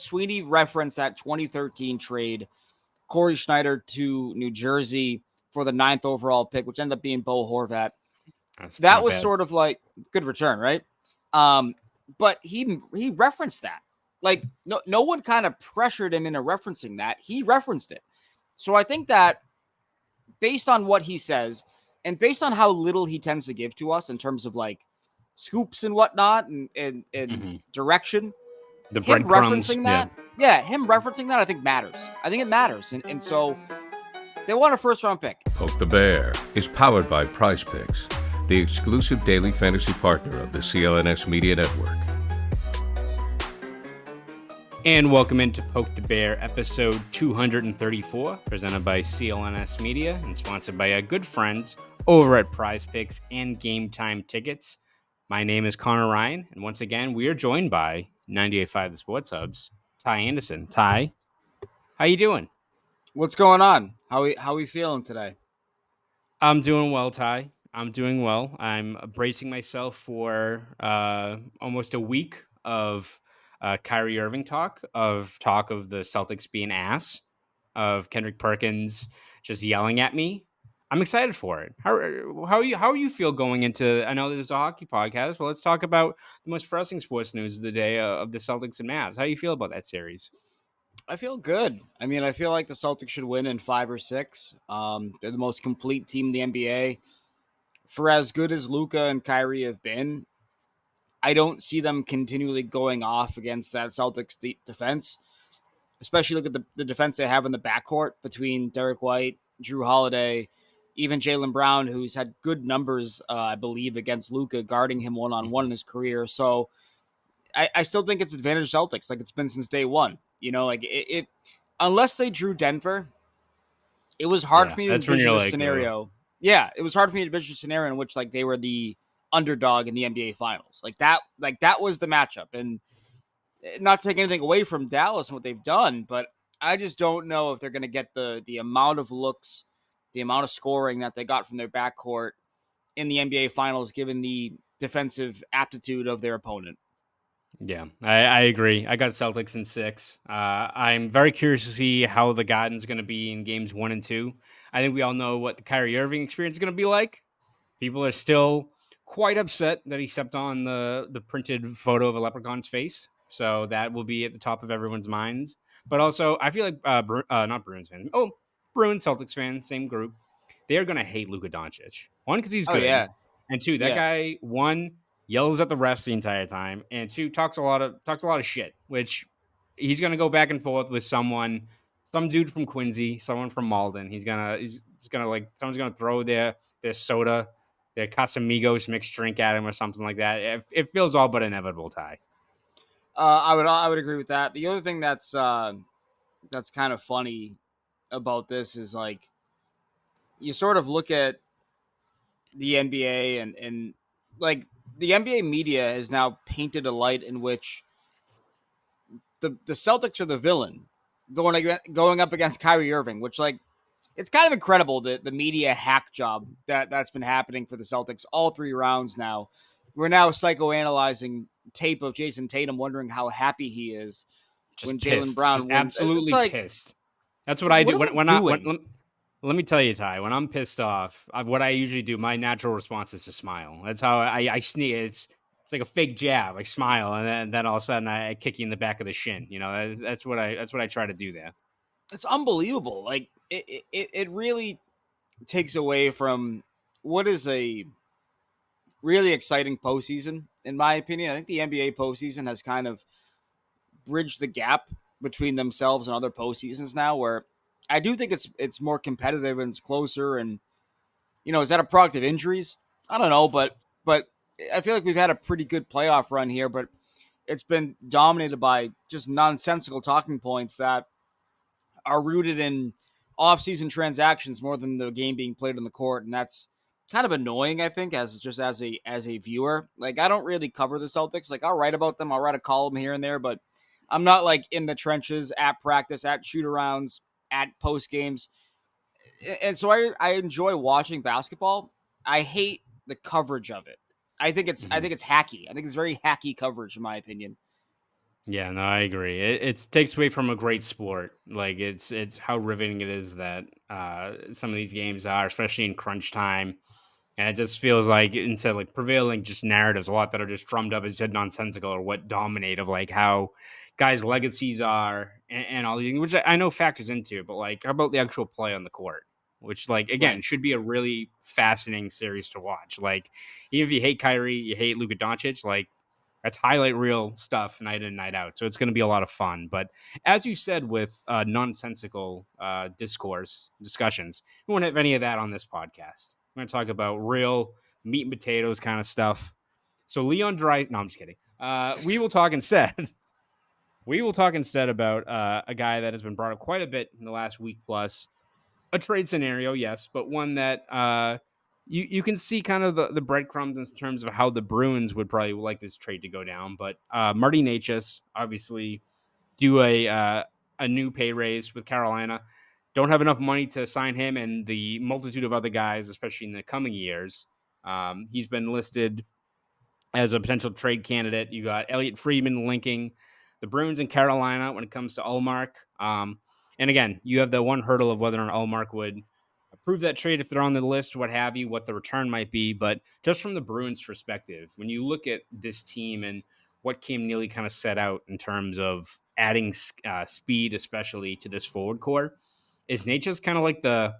Sweeney referenced that 2013 trade, Corey Schneider to New Jersey for the 9th overall pick, which ended up being Bo Horvat. That was sort of like good return, right? But he referenced that. Like no one kind of pressured him into referencing that. He referenced it. So I think that based on what he says and based on how little he tends to give to us in terms of like scoops and whatnot and direction, the him referencing that, him referencing that I think matters. I think it matters. And so they want a first-round pick. Poke the Bear is powered by Prize Picks, the exclusive daily fantasy partner of the CLNS Media Network. And welcome into Poke the Bear, episode 234, presented by CLNS Media and sponsored by our good friends over at Prize Picks and Game Time Tickets. My name is Conor Ryan, and once again, we are joined by 98.5 The Sports Hub's Ty Anderson. Ty, how you doing? What's going on? How we feeling today? I'm doing well, Ty. I'm doing well. I'm bracing myself for almost a week of Kyrie Irving talk of the Celtics being ass, of Kendrick Perkins just yelling at me. I'm excited for it. How are you feel going into? I know this is a hockey podcast. Well, let's talk about the most pressing sports news of the day of the Celtics and Mavs. How do you feel about that series? I feel good. I mean, I feel like the Celtics should win in 5 or 6. They're the most complete team in the NBA. For as good as Luka and Kyrie have been, I don't see them continually going off against that Celtics defense, especially look at the defense they have in the backcourt between Derek White, Drew Holiday, even Jaylen Brown, who's had good numbers, I believe, against Luka, guarding him one-on-one in his career. So I still think it's advantage Celtics, like it's been since day one. You know, like it unless they drew Denver, it was hard for me to envision a scenario. Yeah, it was hard for me to envision a scenario in which like they were the underdog in the NBA Finals. Like that was the matchup. And not to take anything away from Dallas and what they've done, but I just don't know if they're going to get the amount of looks, the amount of scoring that they got from their backcourt in the NBA Finals, given the defensive aptitude of their opponent. Yeah, I agree. I got Celtics in 6. I'm very curious to see how the Garden's going to be in games 1 and 2. I think we all know what the Kyrie Irving experience is going to be like. People are still quite upset that he stepped on the printed photo of a leprechaun's face. So that will be at the top of everyone's minds. But also, I feel like, not Bruins fans. Oh, Bruins, Celtics fans, same group. They are going to hate Luka Doncic. 1, because he's good. Yeah. And 2, that guy, 1, yells at the refs the entire time, and 2, talks a lot of shit, which he's going to go back and forth with some dude from Quincy, someone from Malden. He's gonna like, someone's going to throw their soda, their Casamigos mixed drink at him or something like that. It feels all but inevitable, Ty. I would agree with that. The other thing that's kind of funny about this is like you sort of look at the NBA and like the NBA media has now painted a light in which the Celtics are the villain going up against Kyrie Irving, which like it's kind of incredible that the media hack job that's been happening for the Celtics all 3 rounds now. We're now psychoanalyzing tape of Jason Tatum, wondering how happy he is when Jaylen Brown wins. Absolutely like, pissed. That's what I do. Let me tell you, Ty, when I'm pissed off, what I usually do, my natural response is to smile. That's how I sneeze. It's like a fake jab. I smile, and then all of a sudden I kick you in the back of the shin. You know, that's what I try to do there. It's unbelievable. Like it really takes away from what is a really exciting postseason, in my opinion. I think the NBA postseason has kind of bridged the gap between themselves and other postseasons now, where I do think it's more competitive and it's closer. And, you know, is that a product of injuries? I don't know, but I feel like we've had a pretty good playoff run here, but it's been dominated by just nonsensical talking points that are rooted in off-season transactions more than the game being played on the court. And that's kind of annoying, I think, as a viewer. Like, I don't really cover the Celtics. Like, I'll write about them. I'll write a column here and there, but I'm not like in the trenches, at practice, at shoot-arounds, at post games. And so I enjoy watching basketball. I hate the coverage of it. I think it's hacky. I think it's very hacky coverage, in my opinion. Yeah, no, I agree. It takes away from a great sport. Like it's how riveting it is that some of these games are, especially in crunch time. And it just feels like instead of like prevailing just narratives a lot that are just drummed up and said nonsensical or what dominate of like how guys' legacies are and all these, which I know factors into it, but like how about the actual play on the court? Which like again Right. should be a really fascinating series to watch. Like even if you hate Kyrie, you hate Luka Doncic, like that's highlight reel stuff night in, night out. So it's going to be a lot of fun. But as you said, with nonsensical discussions, we won't have any of that on this podcast. We're going to talk about real meat and potatoes kind of stuff. So Leon Dry, no, I'm just kidding. We will talk instead. We will talk instead about a guy that has been brought up quite a bit in the last week plus. A trade scenario, yes, but one that you can see kind of the breadcrumbs in terms of how the Bruins would probably like this trade to go down. But Marty Necas obviously do a new pay raise with Carolina. Don't have enough money to sign him and the multitude of other guys, especially in the coming years. He's been listed as a potential trade candidate. You got Elliot Friedman linking the Bruins and Carolina when it comes to Ullmark. And again, you have the one hurdle of whether or not Ullmark would approve that trade if they're on the list, what have you, what the return might be. But just from the Bruins' perspective, when you look at this team and what Cam Neely kind of set out in terms of adding speed, especially to this forward core, is Nature's kind of like the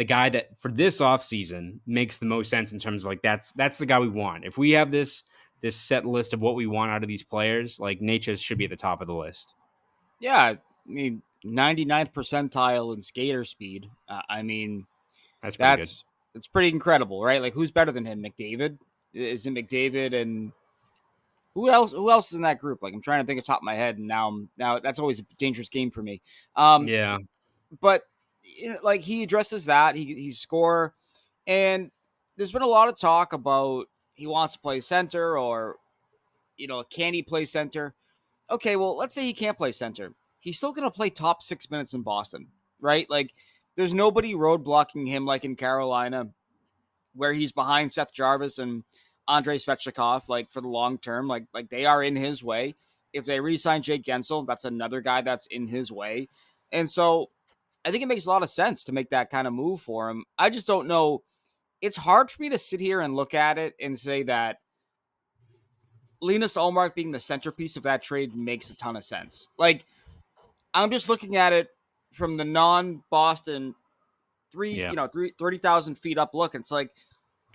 guy that for this offseason makes the most sense in terms of like that's the guy we want. If we have this set list of what we want out of these players, like Nature should be at the top of the list. Yeah, I mean 99th percentile in skater speed. I mean That's pretty good. that's pretty incredible, right? Like who's better than him? McDavid? Is it McDavid and who else? Who else is in that group? Like I'm trying to think off the top of my head, and now that's always a dangerous game for me. Yeah. But like he addresses that he's score, and there's been a lot of talk about he wants to play center or can he play center? Okay, well let's say he can't play center. He's still going to play top 6 minutes in Boston, right? Like there's nobody roadblocking him like in Carolina, where he's behind Seth Jarvis and Andrei Svechnikov, like for the long term, like they are in his way. If they re-sign Jake Gensel, that's another guy that's in his way, and so I think it makes a lot of sense to make that kind of move for him. I just don't know. It's hard for me to sit here and look at it and say that Linus Ullmark being the centerpiece of that trade makes a ton of sense. Like, I'm just looking at it from the non-Boston Yeah. 30,000 feet up look. And it's like,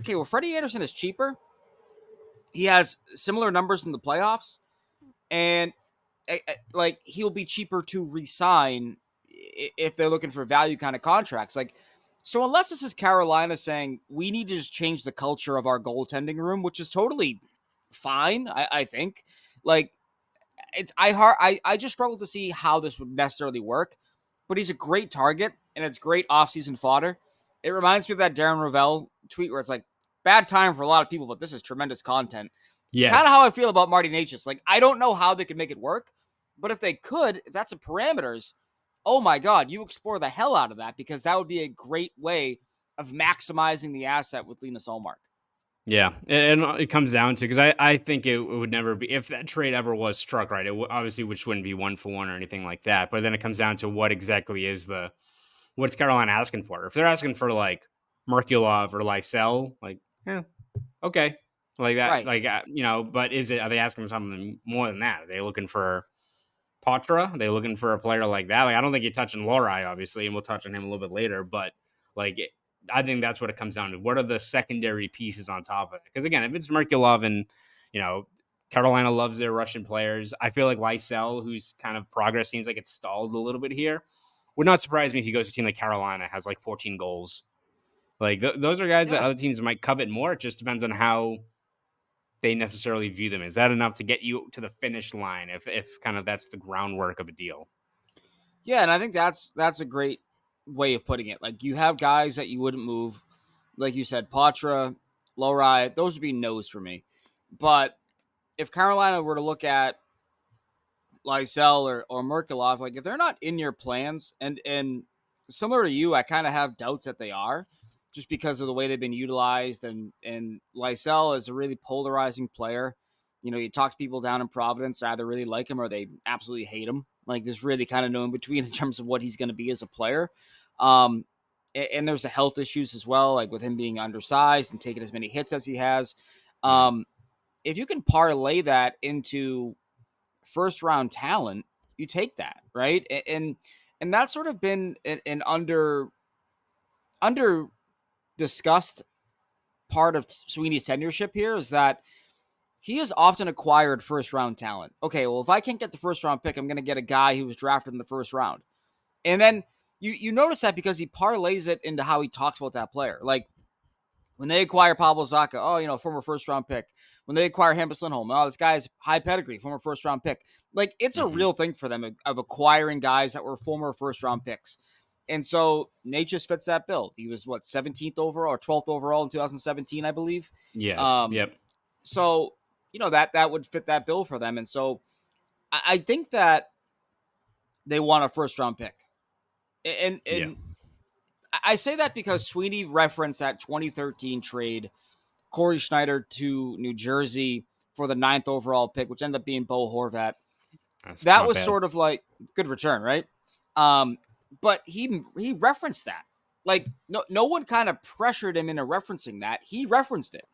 okay, well, Freddie Anderson is cheaper. He has similar numbers in the playoffs. And like he'll be cheaper to re-sign if they're looking for value kind of contracts. Like, so unless this is Carolina saying we need to just change the culture of our goaltending room, which is totally fine, I think. Like, I just struggle to see how this would necessarily work. But he's a great target, and it's great offseason fodder. It reminds me of that Darren Rovell tweet where it's like, bad time for a lot of people, but this is tremendous content. Yes. Kind of how I feel about Marty Necas. Like, I don't know how they could make it work, but if they could, if that's the parameters, oh my God, you explore the hell out of that, because that would be a great way of maximizing the asset with Linus Ullmark. Yeah, and it comes down to because I think it would never be if that trade ever was struck right. It obviously which wouldn't be 1-for-1 or anything like that. But then it comes down to what exactly is what's Carolina asking for? If they're asking for like Merkulov or Lysell, like yeah, okay, like that, Right. like But are they asking for something more than that? Are they looking for Patra? Are they looking for a player like that? Like I don't think you're touching Lohrei, obviously, and we'll touch on him a little bit later. But like I think that's what it comes down to. What are the secondary pieces on top of it? Because again, if it's Merkulov and Carolina loves their Russian players, I feel like Lysell, whose kind of progress seems like it's stalled a little bit here, would not surprise me if he goes to a team like Carolina, has like 14 goals. Like those are guys that Yeah. other teams might covet more. It just depends on how they necessarily view them. Is that enough to get you to the finish line? If kind of that's the groundwork of a deal. Yeah, and I think that's a great way of putting it. Like you have guys that you wouldn't move, like you said, Patra, Lohrei, those would be no's for me. But if Carolina were to look at Lysell or Merkulov, like if they're not in your plans, and similar to you, I kind of have doubts that they are, just because of the way they've been utilized, and Lysell is a really polarizing player. you talk to people down in Providence, either really like him or they absolutely hate him. Like, there's really kind of no in between in terms of what he's going to be as a player. And there's the health issues as well, like with him being undersized and taking as many hits as he has. If you can parlay that into first round talent, you take that, right? And that's sort of been an under discussed part of Sweeney's tenureship here, is that he has often acquired first round talent. Okay, well, if I can't get the first round pick, I'm going to get a guy who was drafted in the first round. And then you notice that because he parlays it into how he talks about that player. Like when they acquire Pavel Zacha, former first round pick. When they acquire Hampus Lindholm, this guy's high pedigree, former first round pick. Like, it's a real thing for them of acquiring guys that were former first round picks. And so Necas fits that bill. He was 17th overall or 12th overall in 2017, I believe. Yes. Yep. So, that would fit that bill for them. And so I think that they want a first round pick. And I say that because Sweeney referenced that 2013 trade, Corey Schneider to New Jersey for the 9th overall pick, which ended up being Bo Horvat. That was sort of like good return, right? But he referenced that. Like, no one kind of pressured him into referencing that. He referenced it.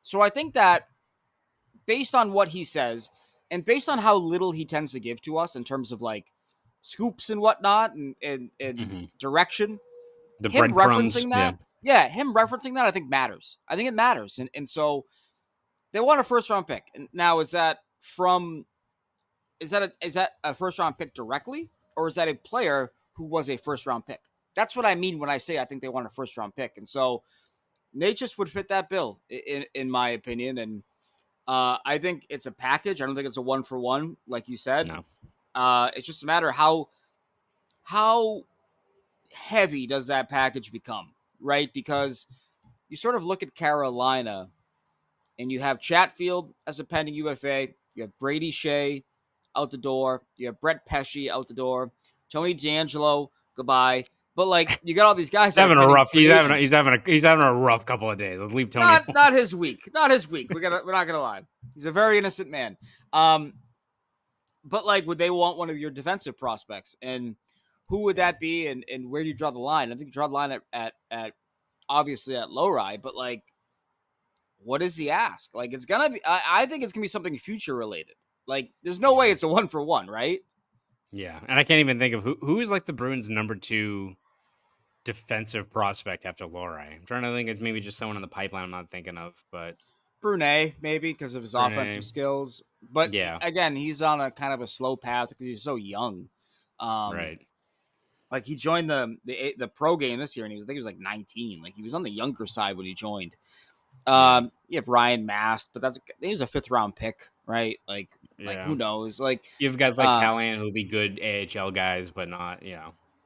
So I think that based on what he says and based on how little he tends to give to us in terms of like scoops and whatnot and direction, him referencing that, him referencing that, I think matters. I think it matters. And so they want a first round pick. And now, is that a first round pick directly, or is that a player who was a first round pick? That's what I mean when I say I think they want a first round pick. And so Necas would fit that bill in my opinion. And I think it's a package. I don't think it's a 1-for-1, like you said. No. It's just a matter of how heavy does that package become, right? Because you sort of look at Carolina and you have Chatfield as a pending UFA. You have Brady Shea out the door. You have Brett Pesce out the door. Tony DeAngelo, goodbye. But like, you got all these guys. He's having a rough couple of days. Let's leave Tony. Not his week. Not his week. We're not gonna lie. He's a very innocent man. But like, would they want one of your defensive prospects? And who would that be? And where do you draw the line? I think you draw the line at obviously at Lohrei, but like, what is the ask? Like, it's gonna be. I think it's gonna be something future related. Like, there's no way it's a 1-for-1, right? Yeah, and I can't even think of who is like the Bruins' number 2 defensive prospect after Lohrei. I'm trying to think. It's maybe just someone in the pipeline I'm not thinking of, but Brunet maybe because of his offensive skills. But again, he's on a kind of a slow path because he's so young. Right. Like, he joined the pro game this year, and I think he was like 19. Like, he was on the younger side when he joined. You have Ryan Mast, but he's a 5th round pick, right? Like who knows? Like, you have guys like Callahan who'll be good AHL guys, but not,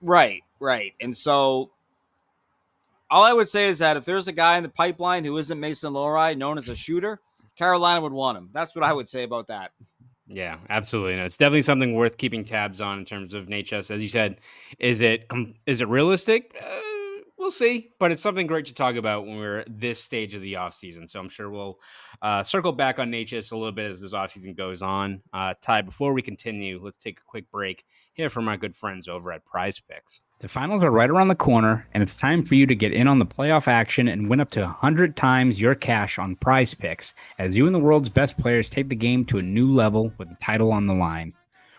Right. And so all I would say is that if there's a guy in the pipeline who isn't Mason Lohrei, known as a shooter, Carolina would want him. That's what I would say about that. Yeah, absolutely. No, it's definitely something worth keeping tabs on in terms of Necas. As you said, is it realistic? We'll see, but it's something great to talk about when we're this stage of the offseason. So I'm sure we'll circle back on Necas a little bit as this offseason goes on. Ty, before we continue, let's take a quick break here from our good friends over at Prize Picks. The finals are right around the corner, and it's time for you to get in on the playoff action and win up to 100 times your cash on Prize Picks as you and the world's best players take the game to a new level with the title on the line.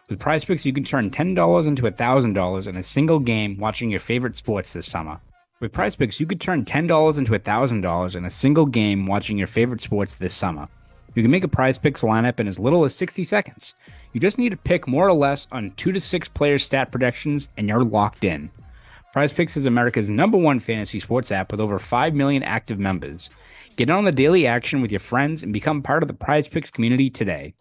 With Prize Picks, you can turn $10 into $1,000 in a single game watching your favorite sports this summer. With Prize Picks, you could turn $10 into $1,000 in a single game watching your favorite sports this summer. You can make a Prize Picks lineup in as little as 60 seconds. You just need to pick more or less on 2 to 6 player stat predictions, and you're locked in. Prize Picks is America's #1 fantasy sports app with over 5 million active members. Get on the daily action with your friends and become part of the Prize Picks community today.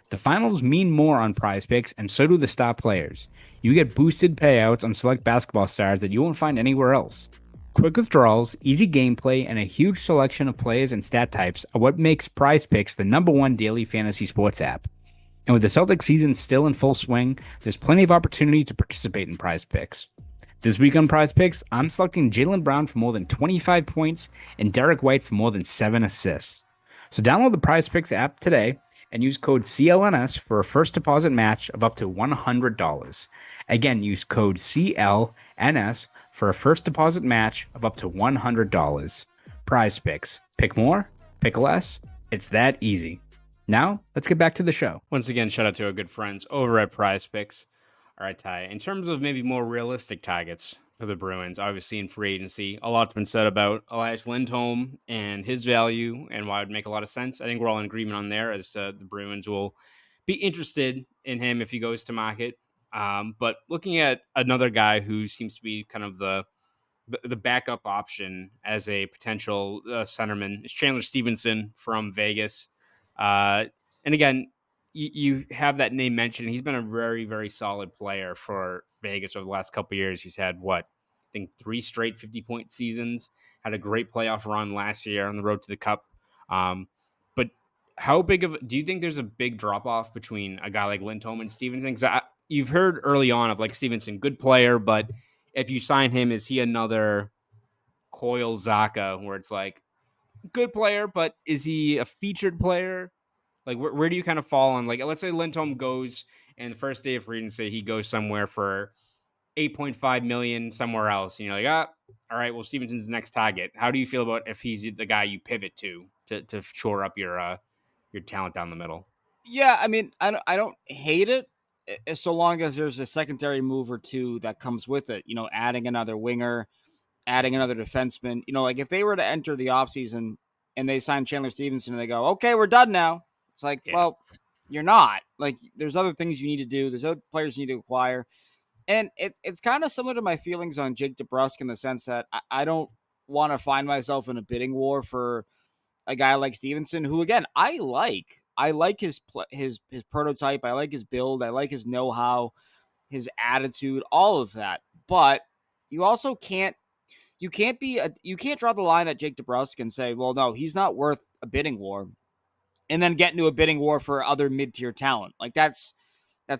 The finals mean more on Prize Picks, and so do the star players. You get boosted payouts on select basketball stars that you won't find anywhere else. Quick withdrawals, easy gameplay, and a huge selection of players and stat types are what makes Prize Picks the #1 daily fantasy sports app. And with the Celtics season still in full swing, there's plenty of opportunity to participate in Prize Picks. This week on Prize Picks, I'm selecting Jaylen Brown for more than 25 points and Derek White for more than 7 assists. So download the Prize Picks app today and use code CLNS for a first deposit match of up to $100. Again, use code CLNS for a first deposit match of up to $100. Prize Picks. Pick more, pick less. It's that easy. Now, let's get back to the show. Once again, shout out to our good friends over at Prize Picks. All right, Ty, in terms of maybe more realistic targets for the Bruins, obviously in free agency, a lot's been said about Elias Lindholm and his value and why it would make a lot of sense. I think we're all in agreement on there as to the Bruins will be interested in him if he goes to market. But looking at another guy who seems to be kind of the backup option as a potential centerman is Chandler Stevenson from Vegas. And again, you have that name mentioned. He's been a very, very solid player for Vegas over the last couple of years. He's had I think 3 straight 50-point seasons. Had a great playoff run last year on the road to the Cup. But how big do you think there's a big drop off between a guy like Lindholm and Stevenson? Because you've heard early on of like Stevenson, good player, but if you sign him, is he another Coyle Zaka where it's like good player, but is he a featured player? Like where do you kind of fall on, like, let's say Lindholm goes and the first day of free agency, he goes somewhere for 8.5 million somewhere else. And you're like, all right, well, Stevenson's the next target. How do you feel about if he's the guy you pivot to shore up your talent down the middle? Yeah, I mean, I don't hate it so long as there's a secondary move or two that comes with it. You know, adding another winger, adding another defenseman. You know, like if they were to enter the offseason and they sign Chandler Stevenson and they go, okay, we're done now. It's like, well, you're not. Like, there's other things you need to do. There's other players you need to acquire. And it's kind of similar to my feelings on Jake DeBrusk in the sense that I don't want to find myself in a bidding war for a guy like Stevenson, who, again, I like. I like his prototype. I like his build. I like his know-how, his attitude, all of that. But you also can't draw the line at Jake DeBrusk and say, well, no, he's not worth a bidding war, and then get into a bidding war for other mid-tier talent. Like that's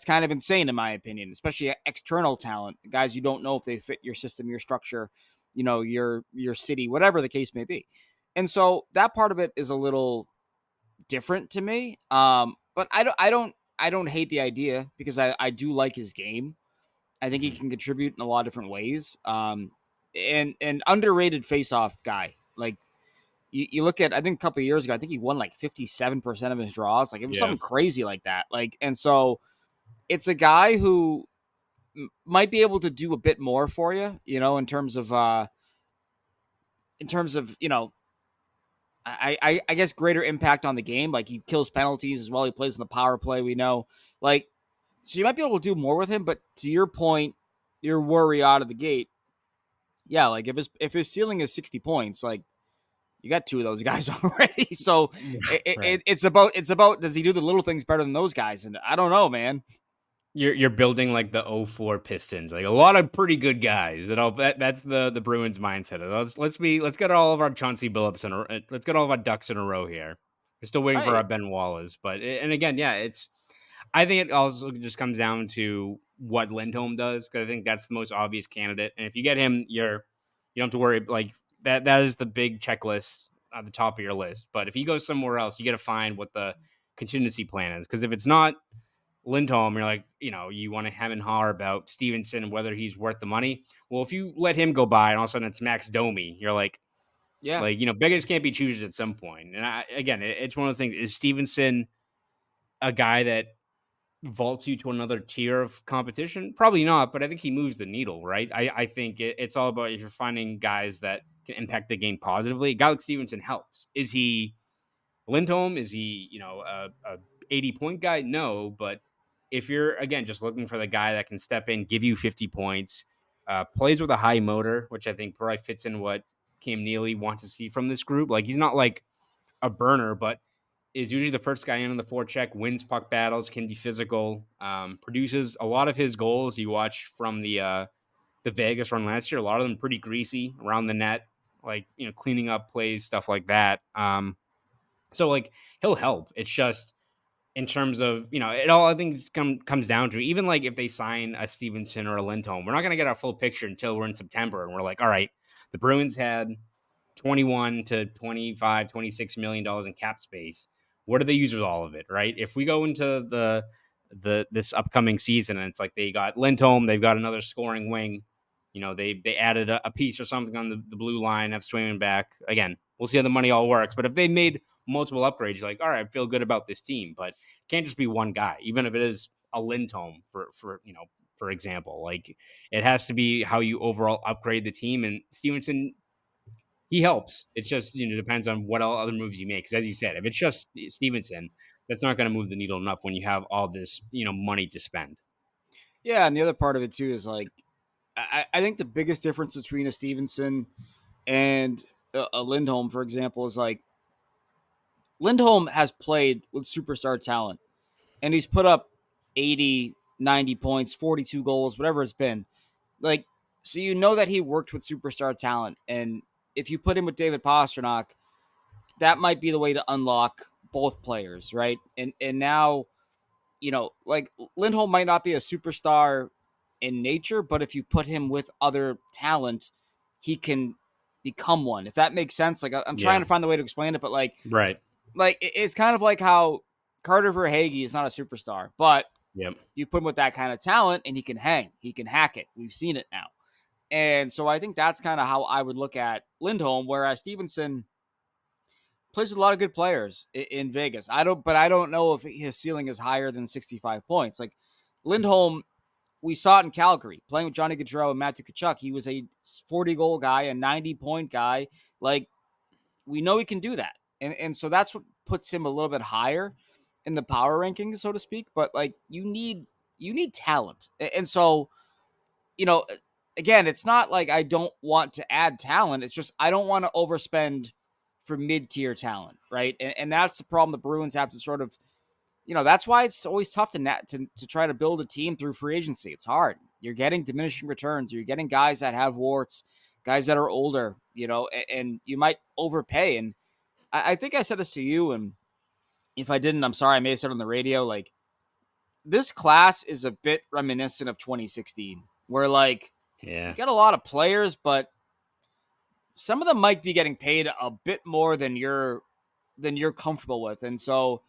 kind of insane in my opinion, especially external talent, guys you don't know if they fit your system, your structure, you know, your city, whatever the case may be. And so that part of it is a little different to me. But I don't hate the idea because I do like his game. I think he can contribute in a lot of different ways. And underrated face-off guy. Like you look at, I think a couple of years ago, I think he won like 57% of his draws. Like it was something crazy like that. Like, and so it's a guy who might be able to do a bit more for you, you know, in terms of, you know, I guess greater impact on the game. Like he kills penalties as well. He plays in the power play. We know, like, so you might be able to do more with him. But to your point, your worry out of the gate, yeah, like if his ceiling is 60 points, like you got 2 of those guys already. So it's about does he do the little things better than those guys? And I don't know, man. You're building like the 04 Pistons, like a lot of pretty good guys. That's the Bruins mindset. Let's get all of our Chauncey Billups and let's get all of our ducks in a row here. We're still waiting for our Ben Wallace, but and again, I think it also just comes down to what Lindholm does, because I think that's the most obvious candidate. And if you get him, you don't have to worry. Like that is the big checklist at the top of your list. But if he goes somewhere else, you got to find what the contingency plan is, because if it's not Lindholm, you're like, you know, you want to hem and haw about Stevenson and whether he's worth the money. Well, if you let him go by and all of a sudden it's Max Domi, you're like, yeah, like, you know, beggars can't be choosers at some point. And again, it's one of those things. Is Stevenson a guy that vaults you to another tier of competition? Probably not, but I think he moves the needle, right? I think it's all about if you're finding guys that can impact the game positively. A guy like Stevenson helps. Is he Lindholm? Is he, you know, a 80-point guy? No, but if you're, again, just looking for the guy that can step in, give you 50 points, plays with a high motor, which I think probably fits in what Cam Neely wants to see from this group. Like, he's not like a burner, but is usually the first guy in on the forecheck, wins puck battles, can be physical, produces a lot of his goals. You watch from the Vegas run last year, a lot of them pretty greasy around the net, like, you know, cleaning up plays, stuff like that. So, like, he'll help. It's just, in terms of, you know, it all, I think, comes down to, even like if they sign a Stevenson or a Lindholm, we're not going to get our full picture until we're in September. And we're like, all right, the Bruins had 21 to 25, $26 million in cap space. what do they use with all of it, right? If we go into this upcoming season and it's like they got Lindholm, they've got another scoring wing, they added a piece or something on the blue line, have Swayman back. Again, we'll see how the money all works. But if they made multiple upgrades, you're like, all right, I feel good about this team. But it can't just be one guy, even if it is a Lindholm for example. Like, it has to be how you overall upgrade the team. And Stevenson, he helps. It just depends on what all other moves you make. Because as you said, if it's just Stevenson, that's not going to move the needle enough when you have all this money to spend. Yeah, and the other part of it too is like I think the biggest difference between a Stevenson and a Lindholm, for example, is like Lindholm has played with superstar talent and he's put up 80, 90 points, 42 goals, whatever it's been. Like, so that he worked with superstar talent. And if you put him with David Pastrnak, that might be the way to unlock both players, right? And now, like Lindholm might not be a superstar in nature, but if you put him with other talent, he can become one. If that makes sense. Like I'm trying to find the way to explain it, but like it's kind of like how Carter Verhaeghe is not a superstar, but you put him with that kind of talent and he can hang, he can hack it. We've seen it now. And so I think that's kind of how I would look at Lindholm, whereas Stevenson plays with a lot of good players in Vegas. I don't know if his ceiling is higher than 65 points. Like Lindholm, we saw it in Calgary playing with Johnny Gaudreau and Matthew Tkachuk. He was a 40-goal guy, a 90-point guy. Like, we know he can do that. And so that's what puts him a little bit higher in the power rankings, so to speak. But like, you need talent. And so, again, it's not like I don't want to add talent. It's just I don't want to overspend for mid-tier talent, right? And that's the problem the Bruins have to sort of, that's why it's always tough to try to build a team through free agency. It's hard. You're getting diminishing returns. You're getting guys that have warts, guys that are older, and you might overpay. And I think I said this to you, and if I didn't, I'm sorry. I may have said it on the radio. Like, this class is a bit reminiscent of 2016, where like, you got a lot of players, but some of them might be getting paid a bit more than you're comfortable with. And so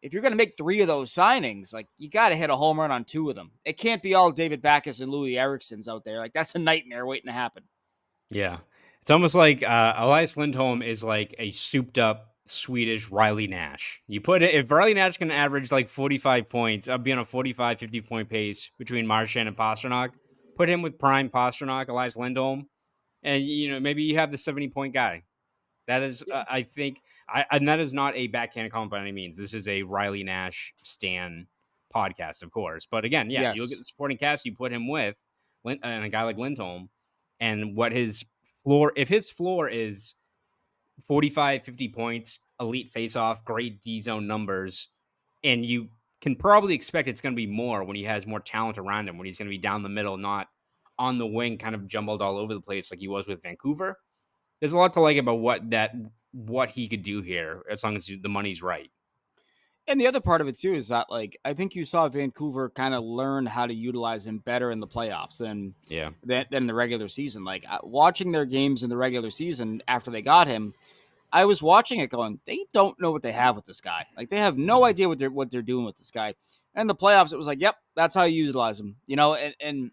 if you're going to make 3 of those signings, like, you got to hit a home run on 2 of them. It can't be all David Backes and Louis Eriksson's out there. Like, that's a nightmare waiting to happen. Yeah. It's almost like Elias Lindholm is like a souped up Swedish Riley Nash. You put it, if Riley Nash can average like 45 points, I'll be on a 45, 50 point pace between Marchand and Pastrnak. Put him with prime Pastrnak, Elias Lindholm, and maybe you have the 70-point guy. That is, I think, and that is not a backhanded comment by any means. This is a Riley Nash stan podcast, of course. But again, you look at the supporting cast you put him with, and a guy like Lindholm, and what his floor, if his floor is 45, 50 points, elite face-off, great D-zone numbers, and you can probably expect it's going to be more when he has more talent around him, when he's going to be down the middle, not on the wing, kind of jumbled all over the place like he was with Vancouver. There's a lot to like about what he could do here, as long as the money's right. And the other part of it too is that, like, I think you saw Vancouver kind of learn how to utilize him better in the playoffs than the regular season. Like, watching their games in the regular season after they got him, I was watching it going, they don't know what they have with this guy. Like, they have no idea what they're doing with this guy. And the playoffs, it was like, yep, that's how you utilize him. And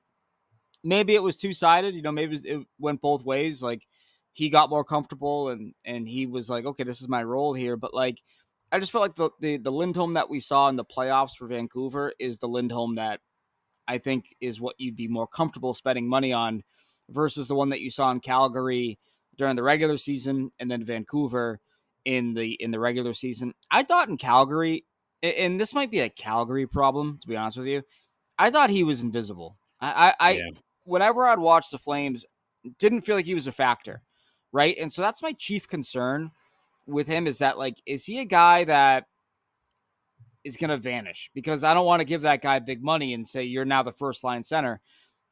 maybe it was two-sided. Maybe it went both ways. Like, he got more comfortable and he was like, okay, this is my role here. But like, I just felt like the Lindholm that we saw in the playoffs for Vancouver is the Lindholm that I think is what you'd be more comfortable spending money on versus the one that you saw in Calgary during the regular season and then Vancouver in the regular season. I thought in Calgary, and this might be a Calgary problem, to be honest with you, I thought he was invisible. Whenever I'd watch the Flames, didn't feel like he was a factor, right? And so that's my chief concern with him, is that, like, is he a guy that is going to vanish? Because I don't want to give that guy big money and say you're now the first line center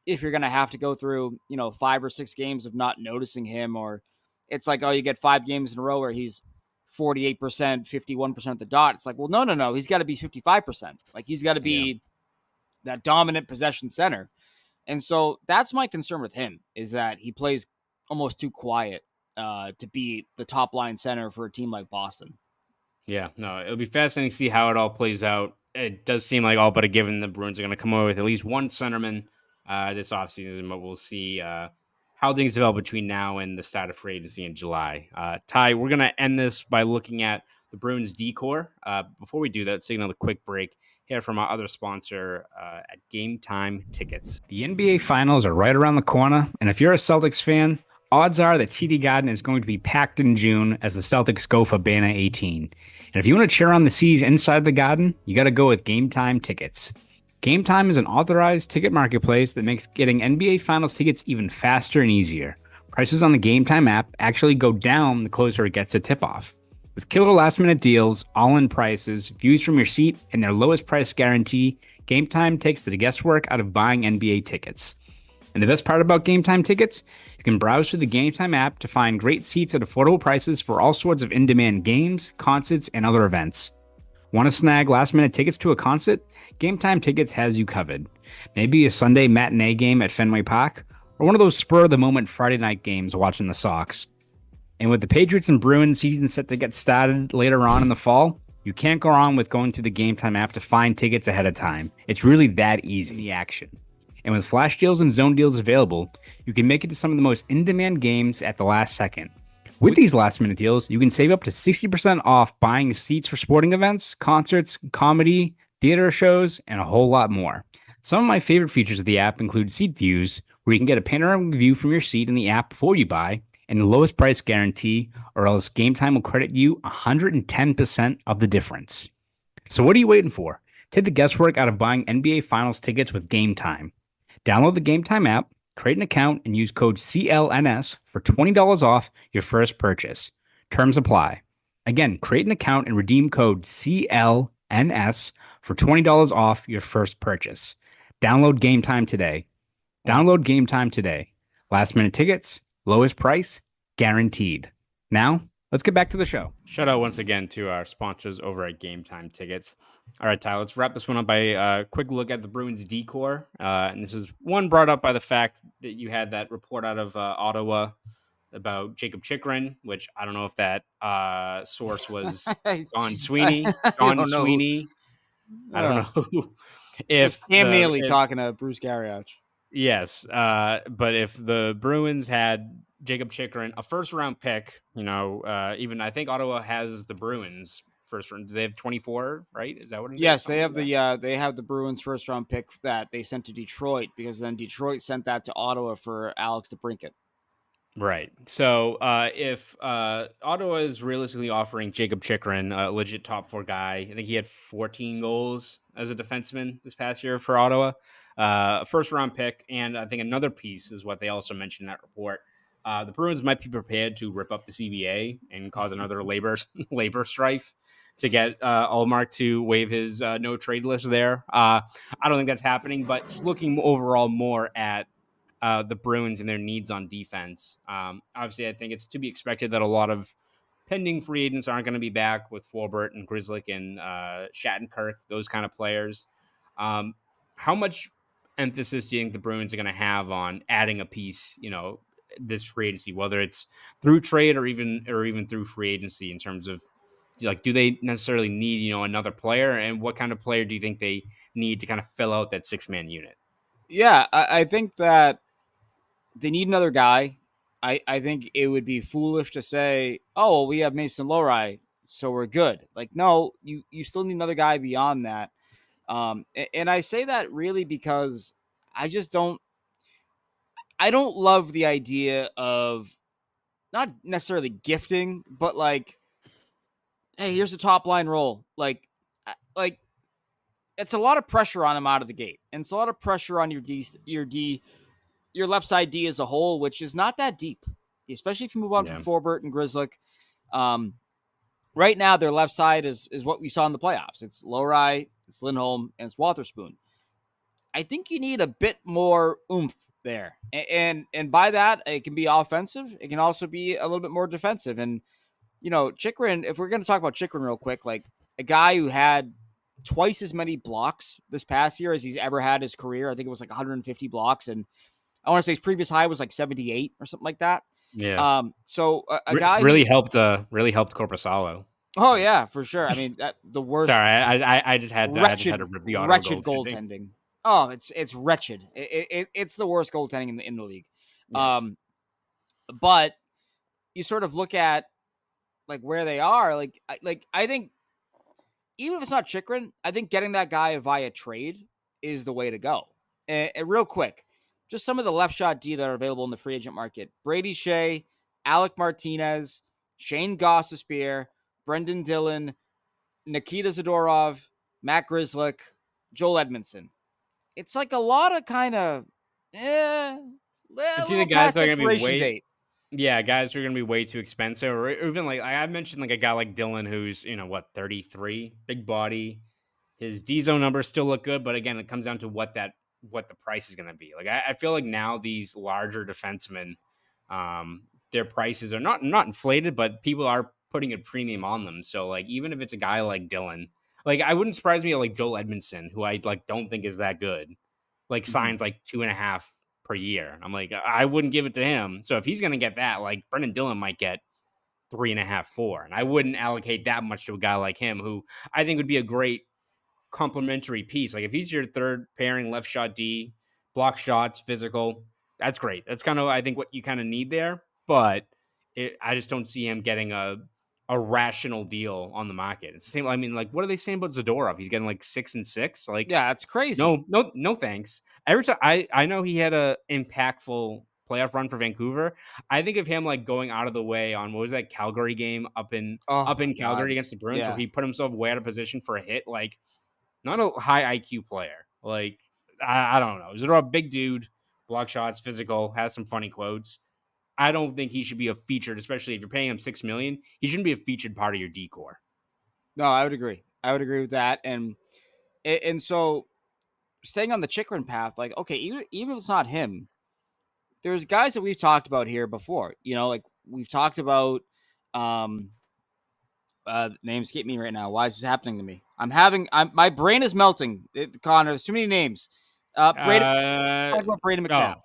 if you're going to have to go through 5 or 6 games of not noticing him, or it's like, oh, you get 5 games in a row where he's 48%, 51% at the dot. It's like, well, no, he's got to be 55%. Like, he's got to be that dominant possession center. And so that's my concern with him, is that he plays almost too quiet to be the top line center for a team like Boston. Yeah, no, it'll be fascinating to see how it all plays out. It does seem like all but a given the Bruins are going to come away with at least one centerman this offseason, but we'll see how things develop between now and the start of free agency in July. Ty, we're going to end this by looking at the Bruins Decor. Before we do that, let's take another quick break here from our other sponsor at Game Time Tickets. The NBA Finals are right around the corner, and if you're a Celtics fan, odds are that TD Garden is going to be packed in June as the Celtics go for Banner 18. And if you want to cheer on the C's inside the Garden, you got to go with Game Time Tickets. Game Time is an authorized ticket marketplace that makes getting NBA Finals tickets even faster and easier. Prices on the Game Time app actually go down the closer it gets to tip-off. With killer last-minute deals, all-in prices, views from your seat, and their lowest price guarantee, Game Time takes the guesswork out of buying NBA tickets. And the best part about Game Time Tickets, you can browse through the Game Time app to find great seats at affordable prices for all sorts of in-demand games, concerts, and other events. Want to snag last-minute tickets to a concert? Game Time Tickets has you covered. Maybe a Sunday matinee game at Fenway Park, or one of those spur-of-the-moment Friday night games watching the Sox. And with the Patriots and Bruins season set to get started later on in the fall, you can't go wrong with going to the Game Time app to find tickets ahead of time. It's really that easy in the action. And with flash deals and zone deals available, you can make it to some of the most in-demand games at the last second. With these last-minute deals, you can save up to 60% off buying seats for sporting events, concerts, comedy, theater shows, and a whole lot more. Some of my favorite features of the app include seat views, where you can get a panoramic view from your seat in the app before you buy, and the lowest price guarantee, or else Game Time will credit you 110% of the difference. So what are you waiting for? Take the guesswork out of buying NBA Finals tickets with Game Time. Download the Game Time app, create an account, and use code CLNS for $20 off your first purchase. Terms apply. Again, create an account and redeem code CLNS for $20 off your first purchase. Download Game Time today. Download Game Time today. Last minute tickets, lowest price, guaranteed. Now, let's get back to the show. Shout out once again to our sponsors over at Game Time Tickets. All right, Tyler, let's wrap this one up by a quick look at the Bruins Decor. And this is one brought up by the fact that you had that report out of Ottawa about Jacob Chikrin, which I don't know if that source was Don Sweeney. Don Sweeney. I don't know if Cam Neely talking to Bruce Garrioch. Yes, but if the Bruins had Jacob Chikrin, a first-round pick, even I think Ottawa has the Bruins first round. Do they have 24? Right? Is that what it is? Yes, they have the Bruins first-round pick that they sent to Detroit, because then Detroit sent that to Ottawa for Alex DeBrincat. Right. So if Ottawa is realistically offering Jacob Chikrin, a legit top 4 guy, I think he had 14 goals as a defenseman this past year for Ottawa. First round pick, and I think another piece is what they also mentioned in that report. The Bruins might be prepared to rip up the CBA and cause another labor strife to get Ullmark to waive his no trade list there. I don't think that's happening, but looking overall more at the Bruins and their needs on defense. Obviously, I think it's to be expected that a lot of pending free agents aren't going to be back with Forbort and Grzelcyk and Shattenkirk, those kind of players. How much emphasis do you think the Bruins are going to have on adding a piece, this free agency, whether it's through trade or even through free agency, in terms of do they necessarily need, another player, and what kind of player do you think they need to kind of fill out that 6-man unit? Yeah, I think that they need another guy. I think it would be foolish to say, oh, well, we have Mason Lohrei, so we're good. No, you still need another guy beyond that. And I say that really because I don't love the idea of not necessarily gifting, but hey, here's a top line role. It's a lot of pressure on him out of the gate. And it's a lot of pressure on your left side D as a whole, which is not that deep, especially if you move on from Forbort and Grzelcyk. Right now, their left side is what we saw in the playoffs. It's Lohrei, it's Lindholm, and it's Wotherspoon. I think you need a bit more oomph there. And by that, it can be offensive. It can also be a little bit more defensive. And, Chikrin, if we're going to talk about Chikrin real quick, a guy who had twice as many blocks this past year as he's ever had his career. I think it was 150 blocks. And I want to say his previous high was 78 or something like that. Yeah. So a guy really helped Korpisalo. Oh yeah, for sure. I mean, the worst, Sorry, I just had to rip the auto wretched goaltending. goaltending. Oh, it's wretched. It's the worst goaltending in the league. Yes. But you sort of look at like where they are. I think even if it's not Chikrin, I think getting that guy via trade is the way to go. And real quick, just some of the left shot D that are available in the free agent market: Brady Shea, Alec Martinez, Shane Gostisbehere, Brendan Dillon, Nikita Zadorov, Matt Grzelcyk, Joel Edmondson. It's like a lot of kind of a It's either little guys past that are gonna be expiration date. yeah, guys who are gonna be way too expensive, or even like I mentioned, like a guy like Dylan, who's 33, big body. His D zone numbers still look good, but again, it comes down to what the price is gonna be. Like I feel like now these larger defensemen, their prices are not inflated, but people are putting a premium on them. So like even if it's a guy like Dylan, like I wouldn't surprise me like Joel Edmondson, who I like don't think is that good, like Mhm. signs like 2.5 per year. I'm like, I wouldn't give it to him. So if he's gonna get that, like Brendan Dillon might get 3.5, 4. And I wouldn't allocate that much to a guy like him, who I think would be a great complementary piece. Like if he's your third pairing left shot D, block shots, physical, that's great. That's kind of I think what you kind of need there. But I just don't see him getting a rational deal on the market. It's the same. I mean, like, what are they saying about Zadorov? He's getting like 6 and 6. Like, Yeah, it's crazy. no, thanks. Every time I know he had a impactful playoff run for Vancouver. I think of him like going out of the way on what was that Calgary game Oh up my in god. Calgary against the Bruins, where Yeah. he put himself way out of position for a hit. Like, not a high IQ player. Like, I don't know. He's a big dude, block shots, physical, has some funny quotes. I don't think he should be a featured, especially if you're paying him $6 million. He shouldn't be a featured part of your decor. No, I would agree. I would agree with that. And so staying on the Chikrin path, like okay, even if it's not him, there's guys that we've talked about here before. Like we've talked about names escape me right now. Why is this happening to me? My brain is melting. Connor, there's too many names. Braden Uh, talked about Braden oh, McNabb.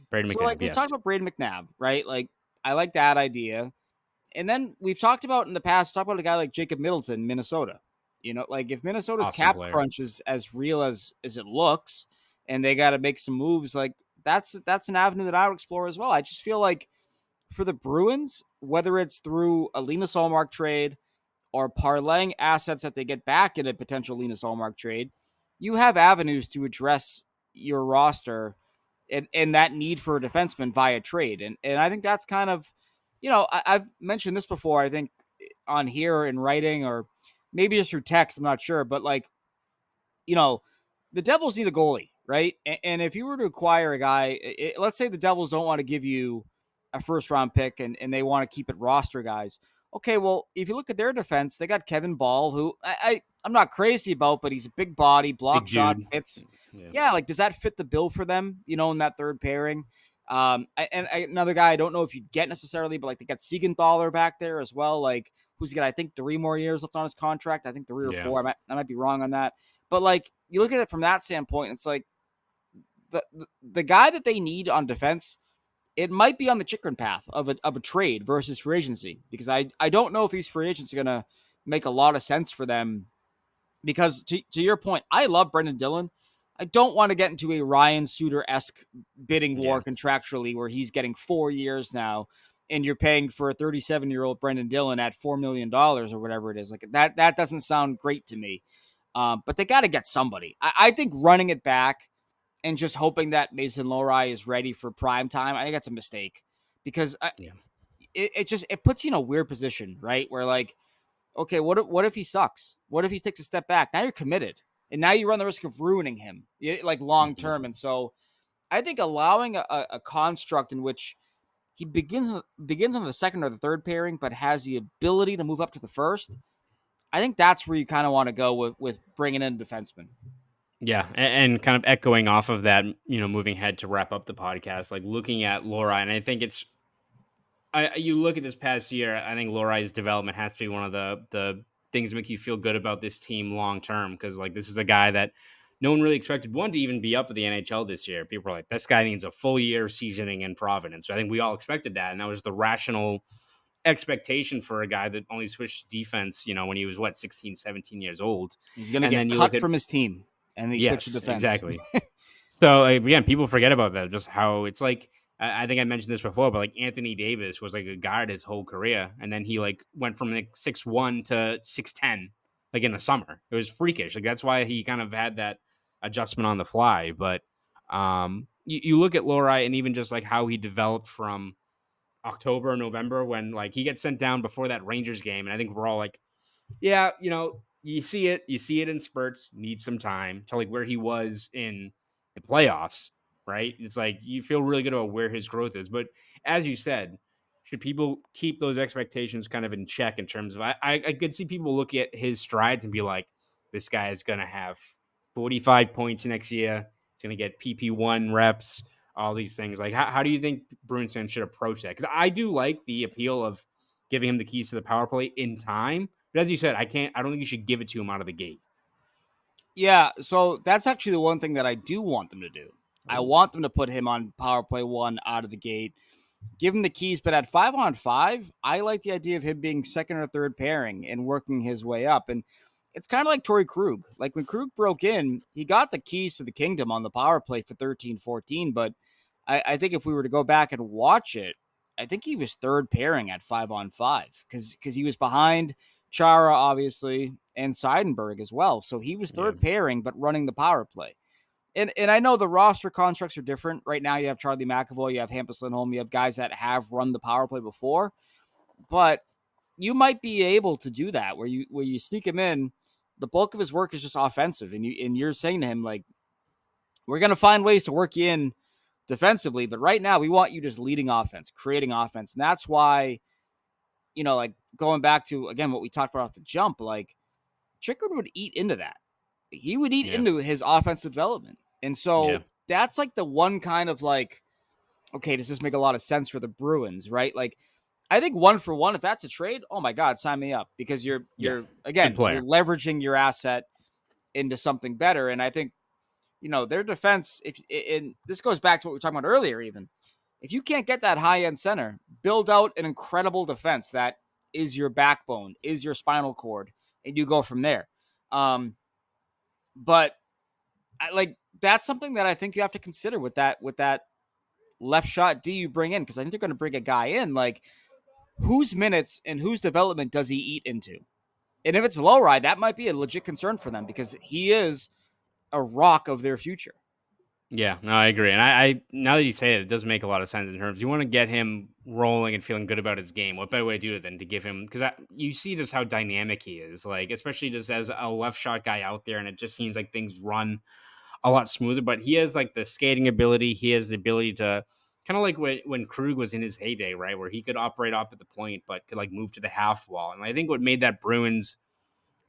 Braden So like McNabb, we've talked yes. about Braden McNabb, right? Like I like that idea. And then we've talked about in the past, talk about a guy like Jacob Middleton, Minnesota. Like if Minnesota's Awesome cap player. crunch is as real as it looks, and they got to make some moves, like that's an avenue that I would explore as well. I just feel like for the Bruins, whether it's through a Linus Ullmark trade or parlaying assets that they get back in a potential Linus Ullmark trade, you have avenues to address your roster and that need for a defenseman via trade. And I think that's kind of, I've mentioned this before, I think on here in writing or maybe just through text, I'm not sure, but like, the Devils need a goalie, right? And if you were to acquire a guy, let's say the Devils don't want to give you a first round pick and they want to keep it roster guys. Okay, well, if you look at their defense, they got Kevin Ball, who I'm not crazy about, but he's a big body, block Big shot, dude. fits. Yeah. Yeah, like does that fit the bill for them? In that third pairing. Another guy I don't know if you'd get necessarily, but like they got Siegenthaler back there as well. Like who's got I think 3 more years left on his contract. I think 3 or Yeah. 4. I might be wrong on that. But like you look at it from that standpoint, it's like the guy that they need on defense, it might be on the Chikrin path of a trade versus free agency, because I don't know if these free agents are gonna make a lot of sense for them. Because to your point, I love Brendan Dillon. I don't want to get into a Ryan Suter-esque bidding war contractually where he's getting 4 years now and you're paying for a 37-year-old Brendan Dillon at $4 million or whatever it is. Like that doesn't sound great to me. But they got to get somebody. I think running it back and just hoping that Mason Lohrei is ready for prime time, I think that's a mistake, because it puts you in a weird position, right? Where like, okay, what if he sucks? What if he takes a step back? Now you're committed, and now you run the risk of ruining him, like long term. And so, I think allowing a construct in which he begins on the second or the third pairing, but has the ability to move up to the first, I think that's where you kind of want to go with bringing in a defenseman. Yeah, and kind of echoing off of that, moving ahead to wrap up the podcast, like looking at Lohrei, and I think you look at this past year, I think Lohrai's development has to be one of the things that make you feel good about this team long term, because like this is a guy that no one really expected to even be up at the NHL this year. People were like, this guy needs a full year of seasoning in Providence. So I think we all expected that, and that was the rational expectation for a guy that only switched defense, when he was 16, 17 years old. He's going to And get then you cut look at from his team, and he switched to yes, defense. exactly. So again, people forget about that. Just how it's like. I think I mentioned this before, but like Anthony Davis was like a guard his whole career, and then he like went from like 6'1" to 6'10", like in the summer. It was freakish. Like that's why he kind of had that adjustment on the fly. But you look at Lohrei and even just like how he developed from October, November, when like he gets sent down before that Rangers game, and I think we're all like, yeah, you see it in spurts, needs some time to like where he was in the playoffs, right? It's like you feel really good about where his growth is. But as you said, should people keep those expectations kind of in check in terms of I could see people look at his strides and be like, this guy is gonna have 45 points next year, he's gonna get PP1 reps, all these things. Like how do you think Bruins fans should approach that? Because I do like the appeal of giving him the keys to the power play in time. But as you said, I don't think you should give it to him out of the gate. Yeah, so that's actually the one thing that I do want them to do. I want them to put him on power play 1 out of the gate, give him the keys. But at 5-on-5, I like the idea of him being second or third pairing and working his way up. And it's kind of like Torrey Krug. Like when Krug broke in, he got the keys to the kingdom on the power play for 13-14. But I think if we were to go back and watch it, I think he was third pairing at 5-on-5 because he was behind Chara, obviously, and Seidenberg as well. So he was third pairing, but running the power play. And I know the roster constructs are different. Right now, you have Charlie McAvoy, you have Hampus Lindholm, you have guys that have run the power play before. But you might be able to do that where you sneak him in. The bulk of his work is just offensive, and you're saying to him like, we're going to find ways to work you in defensively, but right now we want you just leading offense, creating offense, and that's why, like going back to again what we talked about off the jump, like Chickard would eat into that. He would eat into his offensive development, and so that's like the one kind of like, okay, does this make a lot of sense for the Bruins, right? Like, I think 1-for-1, if that's a trade, oh my God, sign me up because you're again you're leveraging your asset into something better, and I think their defense. And this goes back to what we were talking about earlier, even if you can't get that high end center, build out an incredible defense that is your backbone, is your spinal cord, and you go from there. But that's something that I think you have to consider with that left shot D you bring in, because I think they're going to bring a guy in like whose minutes and whose development does he eat into? And if it's Lohrei, that might be a legit concern for them because he is a rock of their future. Yeah, no, I agree. And I now that you say it does make a lot of sense in terms you want to get him rolling and feeling good about his game. What better way to do it than to give him, because you see just how dynamic he is, like especially just as a left shot guy out there, and it just seems like things run a lot smoother. But he has like the skating ability. He has the ability to kind of like when Krug was in his heyday, right, where he could operate off at the point, but could like move to the half wall. And I think what made that Bruins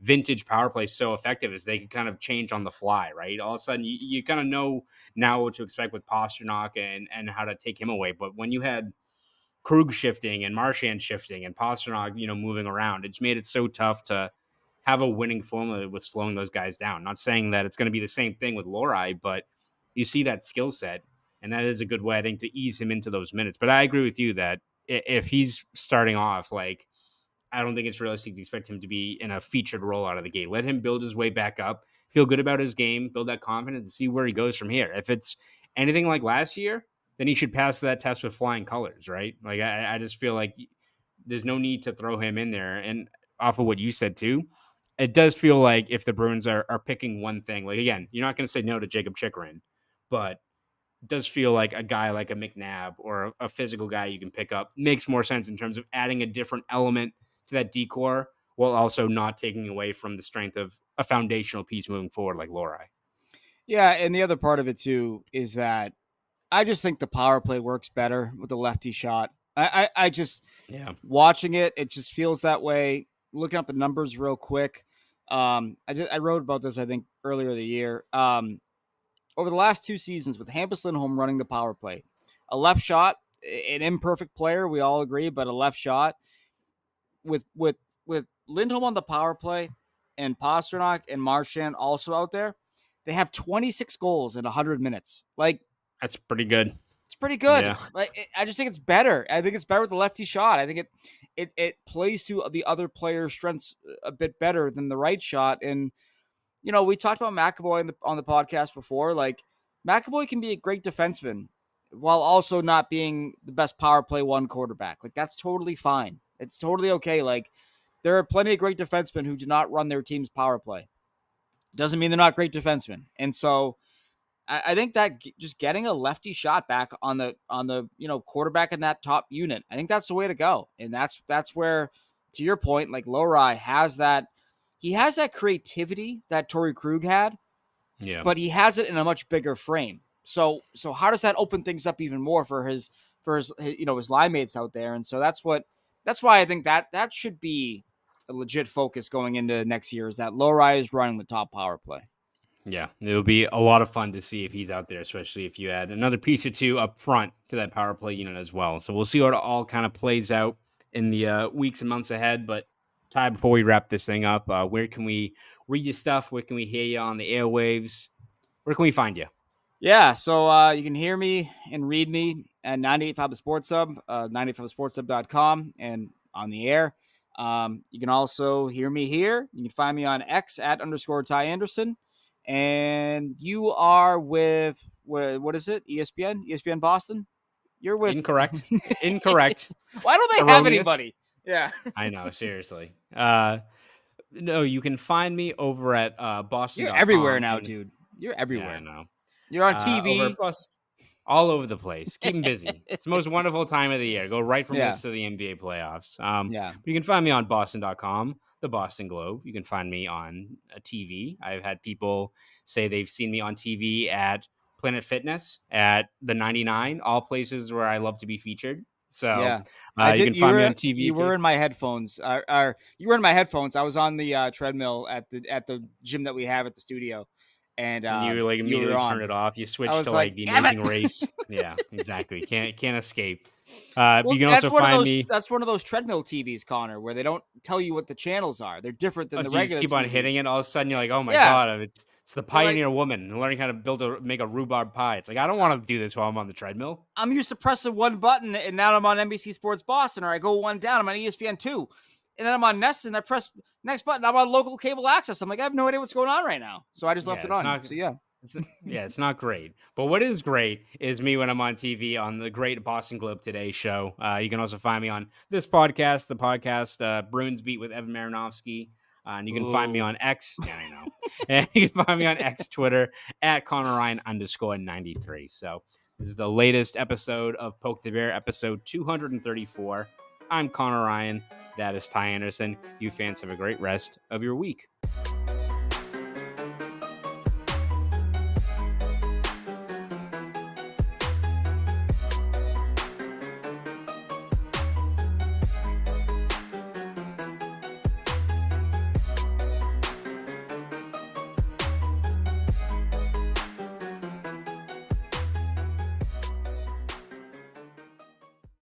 vintage power play so effective is they could kind of change on the fly, right? All of a sudden, you kind of know now what to expect with Pastrnak and how to take him away. But when you had Krug shifting and Marchand shifting and Pastrnak, moving around, it's made it so tough to have a winning formula with slowing those guys down. Not saying that it's going to be the same thing with Lohrei, but you see that skill set, and that is a good way, I think, to ease him into those minutes. But I agree with you that if he's starting off, like, I don't think it's realistic to expect him to be in a featured role out of the gate. Let him build his way back up, feel good about his game, build that confidence, and see where he goes from here. If it's anything like last year, then he should pass that test with flying colors, right? Like, I just feel like there's no need to throw him in there. And off of what you said, too, it does feel like if the Bruins are picking one thing, like, again, you're not going to say no to Jacob Chychrun, but it does feel like a guy like a McNabb or a physical guy you can pick up makes more sense in terms of adding a different element to that decor while also not taking away from the strength of a foundational piece moving forward like Lohrei. Yeah, and the other part of it too is that I just think the power play works better with the lefty shot. I just watching it, it just feels that way. Looking up the numbers real quick. I wrote about this, I think, earlier in the year. Over the last 2 seasons with Hampus Lindholm running the power play, a left shot, an imperfect player, we all agree, but a left shot with Lindholm on the power play and Pastrnak and Marchand also out there, they have 26 goals in 100 minutes. Like, that's pretty good. It's pretty good. Yeah. Like, I just think it's better. I think it's better with the lefty shot. I think it plays to the other player's strengths a bit better than the right shot. And we talked about McAvoy on the podcast before. Like, McAvoy can be a great defenseman while also not being the best power play one quarterback. Like, that's totally fine. It's totally okay. Like, there are plenty of great defensemen who do not run their team's power play. Doesn't mean they're not great defensemen. And so I think that just getting a lefty shot back on the quarterback in that top unit, I think that's the way to go. And that's where, to your point, like, Lohrei has that. He has that creativity that Torrey Krug had, but he has it in a much bigger frame. So how does that open things up even more for his line mates out there? And so that's why I think that should be a legit focus going into next year, is that Lohrei is running the top power play. Yeah, it'll be a lot of fun to see if he's out there, especially if you add another piece or two up front to that power play unit as well. So we'll see how it all kind of plays out in the weeks and months ahead. But Ty, before we wrap this thing up, where can we read your stuff? Where can we hear you on the airwaves? Where can we find you? Yeah, so you can hear me and read me at 98.5 The Sports Hub, 98.5thesportshub.com, and on the air. You can also hear me here. You can find me on X at _Ty Anderson. And you are with, what is it? ESPN Boston? You're with... Incorrect. Why don't they have anybody? Yeah. I know, seriously. No, you can find me over at Boston. You're everywhere now, dude. You're everywhere. Yeah, I know. You're on TV. All over the place. Keep them busy. It's the most wonderful time of the year. Go right from this to the NBA playoffs. You can find me on Boston.com, the Boston Globe. You can find me on TV. I've had people say they've seen me on TV at Planet Fitness, at the 99, all places where I love to be featured. So you can find me on TV. You were in my headphones. You were in my headphones. I was on the treadmill at the gym that we have at the studio. And you like immediately turn it off. You switch to like the Amazing Race. Yeah, exactly. Can't escape. You can also find me. That's one of those treadmill TVs, Connor, where they don't tell you what the channels are. They're different than the so regular. You just keep on TVs. hitting it. All of a sudden, you're like, oh my god, it's the pioneer woman learning how to make a rhubarb pie. It's like, I don't want to do this while I'm on the treadmill. I'm used to pressing one button, and now I'm on NBC Sports Boston, or I go one down. I'm on ESPN2. And then I'm on Nest, and I press next button. I'm on local cable access. I'm like, I have no idea what's going on right now. So I just left it on. It's not great. But what is great is me when I'm on TV on the great Boston Globe Today show. You can also find me on this podcast, the podcast Bruins Beat with Evan Marinofski. And you can find me on X. Yeah, I know. And you can find me on X, Twitter, at Conor Ryan _93. So this is the latest episode of Poke the Bear, episode 234. I'm Conor Ryan. That is Ty Anderson. You fans have a great rest of your week.